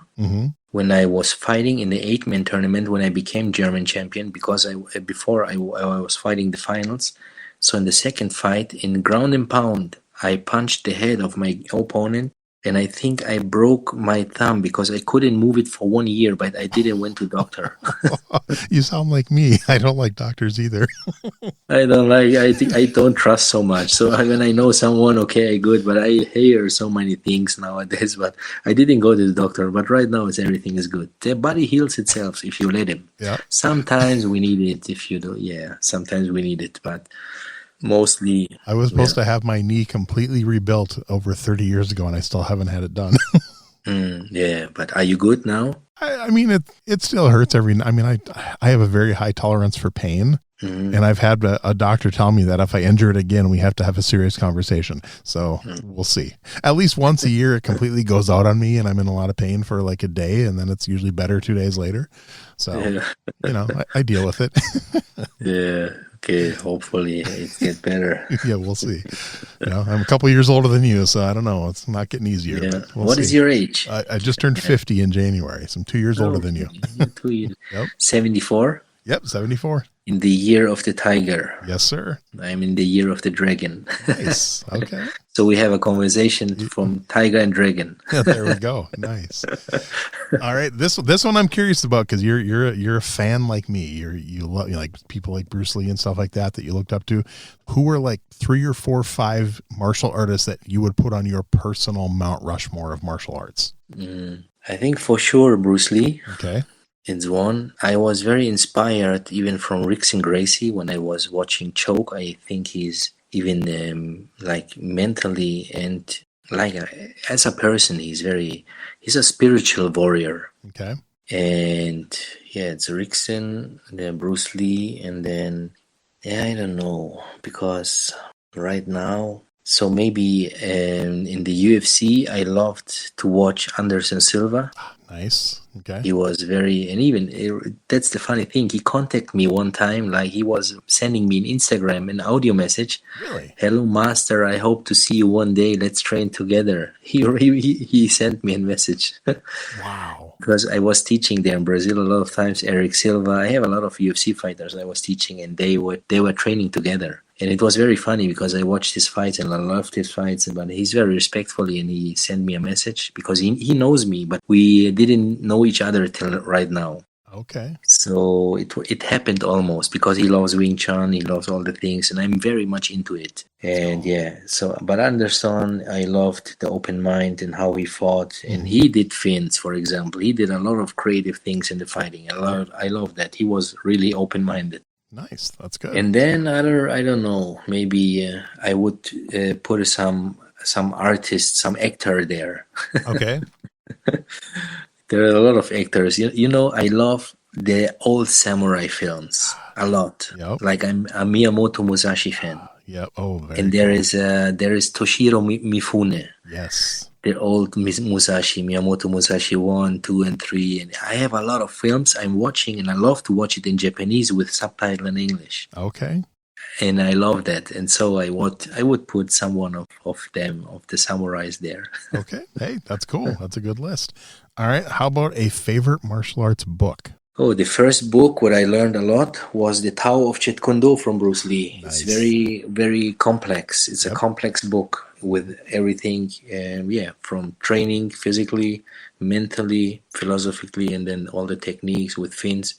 when I was fighting in the 8-man tournament when I became German champion, because before I was fighting the finals. So in the second fight in ground and pound, I punched the head of my opponent. And I think I broke my thumb because I couldn't move it for 1 year, but I didn't went to doctor. You sound like me. I don't like doctors either. I think I don't trust so much. So when I know someone, okay, good, but I hear so many things nowadays, but I didn't go to the doctor. But right now everything is good. The body heals itself if you let him. Yeah. Sometimes we need it if you do. Yeah, sometimes we need it, but mostly. I was supposed to have my knee completely rebuilt over 30 years ago, and I still haven't had it done. Yeah, but are you good now? I mean, it still hurts I have a very high tolerance for pain, and I've had a doctor tell me that if I injure it again, we have to have a serious conversation. So we'll see. At least once a year, it completely goes out on me, and I'm in a lot of pain for like a day, and then it's usually better 2 days later. So, I deal with it. Yeah. Okay, hopefully it gets better. Yeah, we'll see. I'm a couple years older than you, so I don't know. It's not getting easier. Yeah. But we'll What see. is your age? I just turned 50 in January, so I'm 2 years older than you. 2 years. Yep. 74? Yep, 74. In the year of the tiger. Yes, sir. I'm in the year of the dragon. Nice. Okay. So we have a conversation from tiger and dragon. There we go. Nice. All right. This one I'm curious about, because you're a fan like me. You love like people like Bruce Lee and stuff like that you looked up to. Who were like 3 or 4 or 5 martial artists that you would put on your personal Mount Rushmore of martial arts? I think for sure Bruce Lee. Okay. It's one. I was very inspired even from Rickson Gracie when I was watching Choke. I think he's even like mentally and like as a person, he's a spiritual warrior. Okay. And yeah, it's Rickson, then Bruce Lee, and then I don't know, because right now, so maybe in the UFC, I loved to watch Anderson Silva. Nice. Okay. He was that's the funny thing. He contacted me one time, like he was sending me an Instagram, an audio message. Really? Hello, master. I hope to see you one day. Let's train together. He sent me a message. Wow. Because I was teaching there in Brazil a lot of times. Eric Silva. I have a lot of UFC fighters I was teaching, and they were training together. And it was very funny because I watched his fights and I loved his fights. But he's very respectful, and he sent me a message because he knows me, but we didn't know each other till right now. Okay. So it happened almost because he loves Wing Chun, he loves all the things, and I'm very much into it. And but Anderson, I loved the open mind and how he fought, and he did fins, for example. He did a lot of creative things in the fighting. I love that. He was really open-minded. Nice. That's good. And then I don't know, maybe I would put some artist, some actor there. Okay. There are a lot of actors. I love the old samurai films a lot. Yep. Like I'm a Miyamoto Musashi fan, Yep. Oh, very and there cool. is Toshiro Mifune, Yes. the old Musashi, Miyamoto Musashi 1, 2, and 3. And I have a lot of films I'm watching, and I love to watch it in Japanese with subtitle in English. Okay. And I love that. And so I would put someone of them, of the samurais there. Okay. Hey, that's cool. That's a good list. All right. How about a favorite martial arts book? Oh, the first book what I learned a lot was the Tao of Jeet Kune Do from Bruce Lee. It's Nice. very, very complex. It's a Yep. complex book with everything, from training physically, mentally, philosophically, and then all the techniques with fins.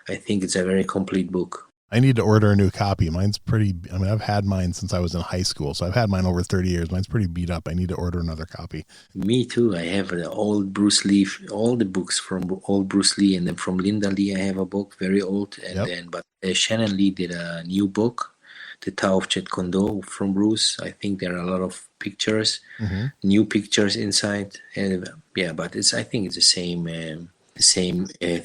I think it's a very complete book. I need to order a new copy. Mine's pretty, I mean, I've had mine since I was in high school, so I've had mine over 30 years. Mine's pretty beat up. I need to order another copy. Me too. I have the old Bruce Lee, all the books from old Bruce Lee, and then from Linda Lee, I have a book, very old. And Yep. then, but Shannon Lee did a new book, The Tao of Jeet Kune Do from Bruce. I think there are a lot of pictures, Mm-hmm. new pictures inside. And but I think it's the same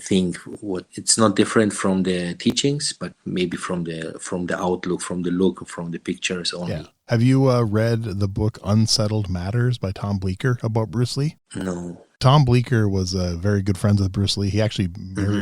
thing. What it's not different from the teachings, but maybe from the outlook, from the look, from the pictures only. Yeah. Have you read the book Unsettled Matters by Tom Bleecker about Bruce Lee? No. Tom Bleecker was very good friends with Bruce Lee. He actually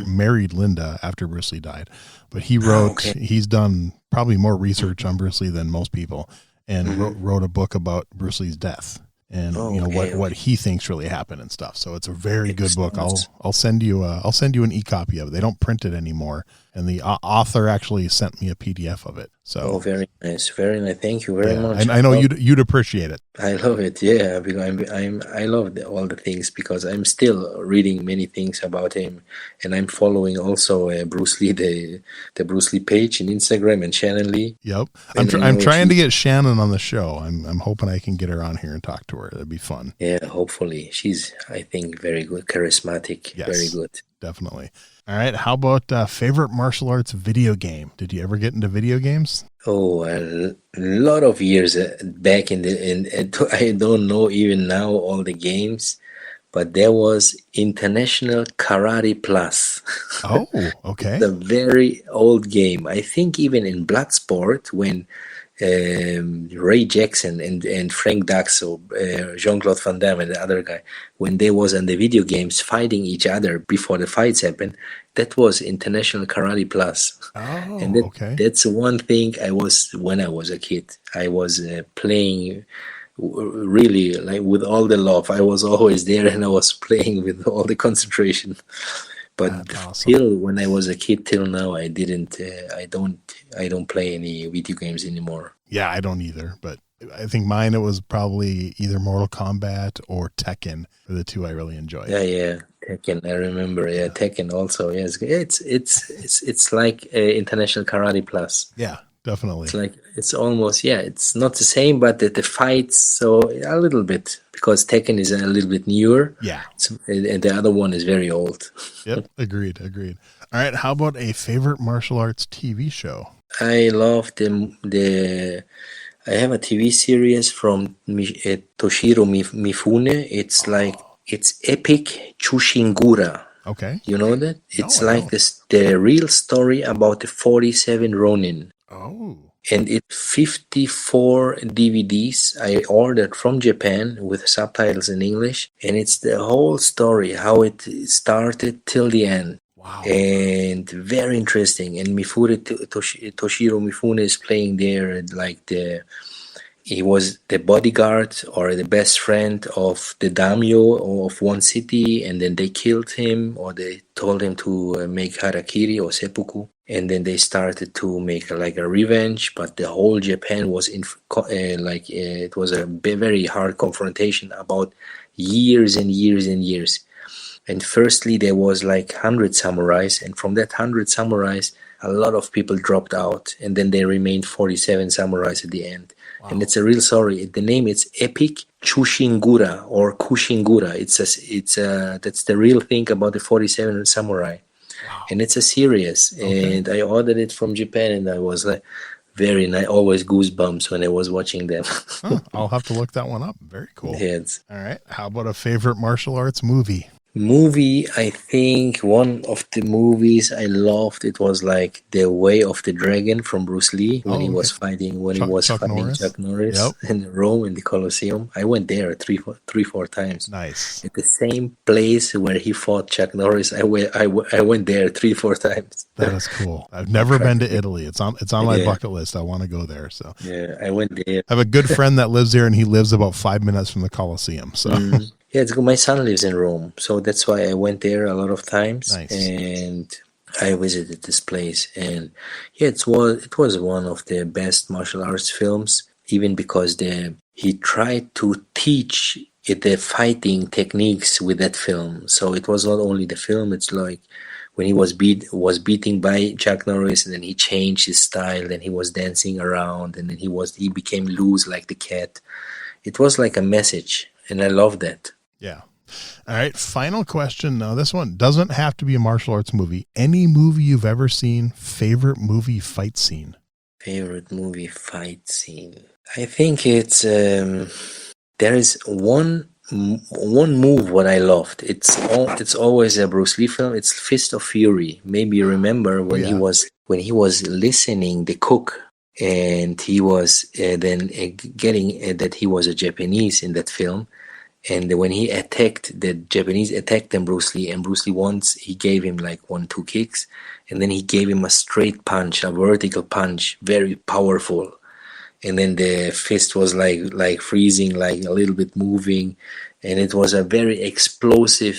married Linda after Bruce Lee died, but he wrote, he's done probably more research on Bruce Lee than most people, and wrote a book about Bruce Lee's death and what he thinks really happened and stuff. So it's a very good book. I'll send you an e-copy of it. They don't print it anymore, and the author actually sent me a PDF of it. So very nice, very nice. Thank you very much. I know you'd appreciate it. I love it. Yeah, because I love all the things, because I'm still reading many things about him, and I'm following also Bruce Lee, the Bruce Lee page in Instagram, and Shannon Lee. Yep, I'm trying to get Shannon on the show. I'm hoping I can get her on here and talk to her. That'd be fun. Yeah, hopefully. She's, I think, very good, charismatic. Yes, very good. Definitely. All right. How about favorite martial arts video game? Did you ever get into video games? Oh, a lot of years back I don't know even now all the games, but there was International Karate Plus. Oh, okay. The very old game. I think even in Bloodsport, when Ray Jackson and Frank Daxo, Jean-Claude Van Damme and the other guy, when they was on the video games fighting each other before the fights happened, that was International Karate Plus. Oh, and that's one thing when I was a kid. I was playing really like with all the love. I was always there, and I was playing with all the concentration. But still, when I was a kid till now, I don't play any video games anymore. Yeah, I don't either. But I think mine, it was probably either Mortal Kombat or Tekken for the two I really enjoy. Yeah, Tekken. I remember. Yeah, Tekken also. Yes, it's like International Karate Plus. Yeah, definitely. It's almost, it's not the same, but the fights, so a little bit, because Tekken is a little bit newer. Yeah. And the other one is very old. Yep. Agreed. All right. How about a favorite martial arts TV show? I love I have a TV series from Toshiro Mifune. It's Epic Chushingura. Okay. You know that? It's the real story about the 47 Ronin. Oh. And it's 54 DVDs I ordered from Japan with subtitles in English. And it's the whole story, how it started till the end. Wow. And very interesting. And Toshiro Mifune is playing there he was the bodyguard or the best friend of the daimyo of one city, and then they killed him, or they told him to make harakiri or seppuku, and then they started to make a revenge. But the whole Japan was it was a very hard confrontation about years and years and years. And firstly, there was 100 samurais, and from that 100 samurais, a lot of people dropped out, and then there remained 47 samurais at the end. Wow. And it's a real story. The name is Epic Chushingura or Kushingura. That's the real thing about the 47 samurai. Wow. And it's a series. Okay. And I ordered it from Japan, and I was very nice, always goosebumps when I was watching them. I'll have to look that one up. Very cool. Yes. All right. How about a favorite martial arts movie? Movie, I think one of the movies I loved, it was like The Way of the Dragon from Bruce Lee when he was fighting Chuck Norris. Chuck Norris Yep. in Rome in the Colosseum. I went there four times. Nice. At the same place where he fought Chuck Norris, I went there 4 times. That is cool. I've never been to Italy. It's on my bucket list. I want to go there. So yeah, I went there. I have a good friend that lives there, and he lives about 5 minutes from the Colosseum. So yeah, it's good. My son lives in Rome, so that's why I went there a lot of times. Nice. And I visited this place, and yeah, it was one of the best martial arts films, even because he tried to teach the fighting techniques with that film. So it was not only the film; it's like when he was beating by Chuck Norris, and then he changed his style, then he was dancing around, and then he became loose like the cat. It was like a message, and I love that. Yeah. All right. Final question. Now, this one doesn't have to be a martial arts movie. Any movie you've ever seen, favorite movie fight scene? Favorite movie fight scene. I think it's there is one move what I loved. It's always a Bruce Lee film. It's Fist of Fury. Maybe you remember when he was listening the cook, and he was getting that he was a Japanese in that film. And when the Japanese attacked them, Bruce Lee once, he gave him like 1-2 kicks, and then he gave him a straight punch, a vertical punch, very powerful. And then the fist was like freezing, like a little bit moving, and it was a very explosive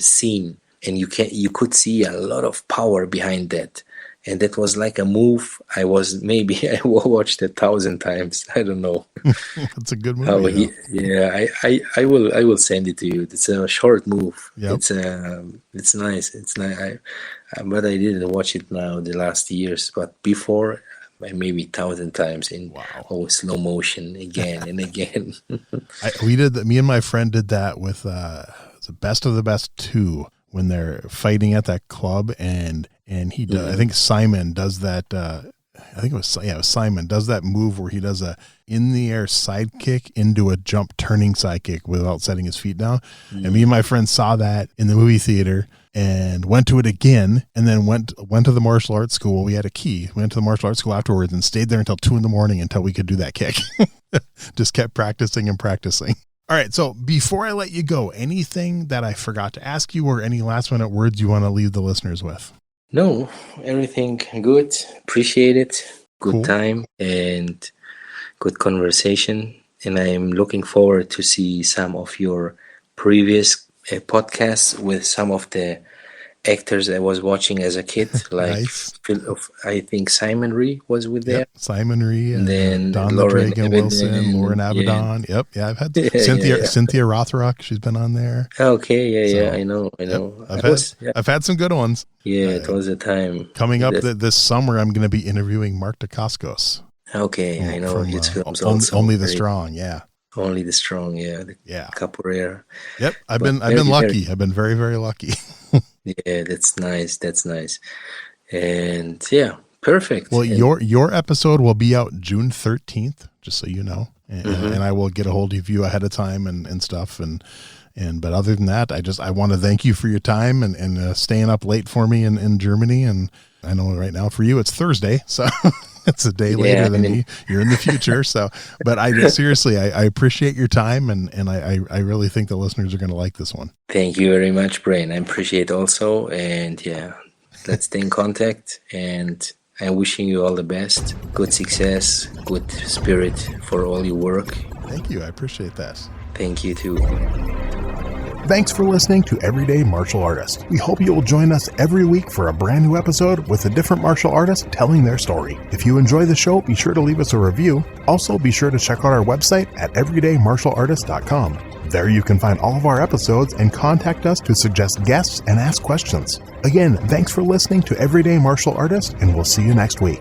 scene. And you could see a lot of power behind that. And that was like a move I watched 1,000 times. I don't know. That's a good movie. I will send it to you. It's a short move. Yep. It's nice. It's nice. But I didn't watch it now the last years. But before, maybe 1,000 times in slow motion again and again. We did that. Me and my friend did that with the Best of the Best 2 when they're fighting at that club, and he does, I think Simon does that. I think it was Simon does that move where he does a in the air side kick into a jump turning side kick without setting his feet down. And me and my friend saw that in the movie theater and went to it again, and then went to the martial arts school. We had a key. Went to the martial arts school afterwards and stayed there until 2 a.m. until we could do that kick. Just kept practicing and practicing. All right. So before I let you go, anything that I forgot to ask you or any last minute words you want to leave the listeners with? No, everything good. Appreciate it. Good time and good conversation. And I'm looking forward to see some of your previous podcasts with some of the actors I was watching as a kid, like nice. I think Simon Rhee was with there. Yep. Simon Rhee, and then Don Lauren Wilson, Lauren Avedon. Yeah. Yep, I've had Cynthia Rothrock. She's been on there. Okay, I know. Yep. I've had some good ones. Yeah, it was a time. Coming up this summer, I'm going to be interviewing Mark Dacascos. Okay, I know his films Only the Strong. Yeah. Only the Strong. Yeah. Capoeira. Yep, I've been lucky. I've been very, very lucky. Yeah, that's nice. And yeah, perfect. Well, your episode will be out June 13th, just so you know. And I will get a hold of you ahead of time and stuff. But other than that, I want to thank you for your time and staying up late for me in Germany. And I know right now for you, it's Thursday. So it's a day later than me. You're in the future. So, but seriously, I appreciate your time, and I really think the listeners are going to like this one. Thank you very much, Brian. I appreciate also. And yeah, let's stay in contact, and I'm wishing you all the best, good success, good spirit for all your work. Thank you. I appreciate that. Thank you too. Thanks for listening to Everyday Martial Artist. We hope you will join us every week for a brand new episode with a different martial artist telling their story. If you enjoy the show, be sure to leave us a review. Also, be sure to check out our website at everydaymartialartist.com. There you can find all of our episodes and contact us to suggest guests and ask questions. Again, thanks for listening to Everyday Martial Artist, and we'll see you next week.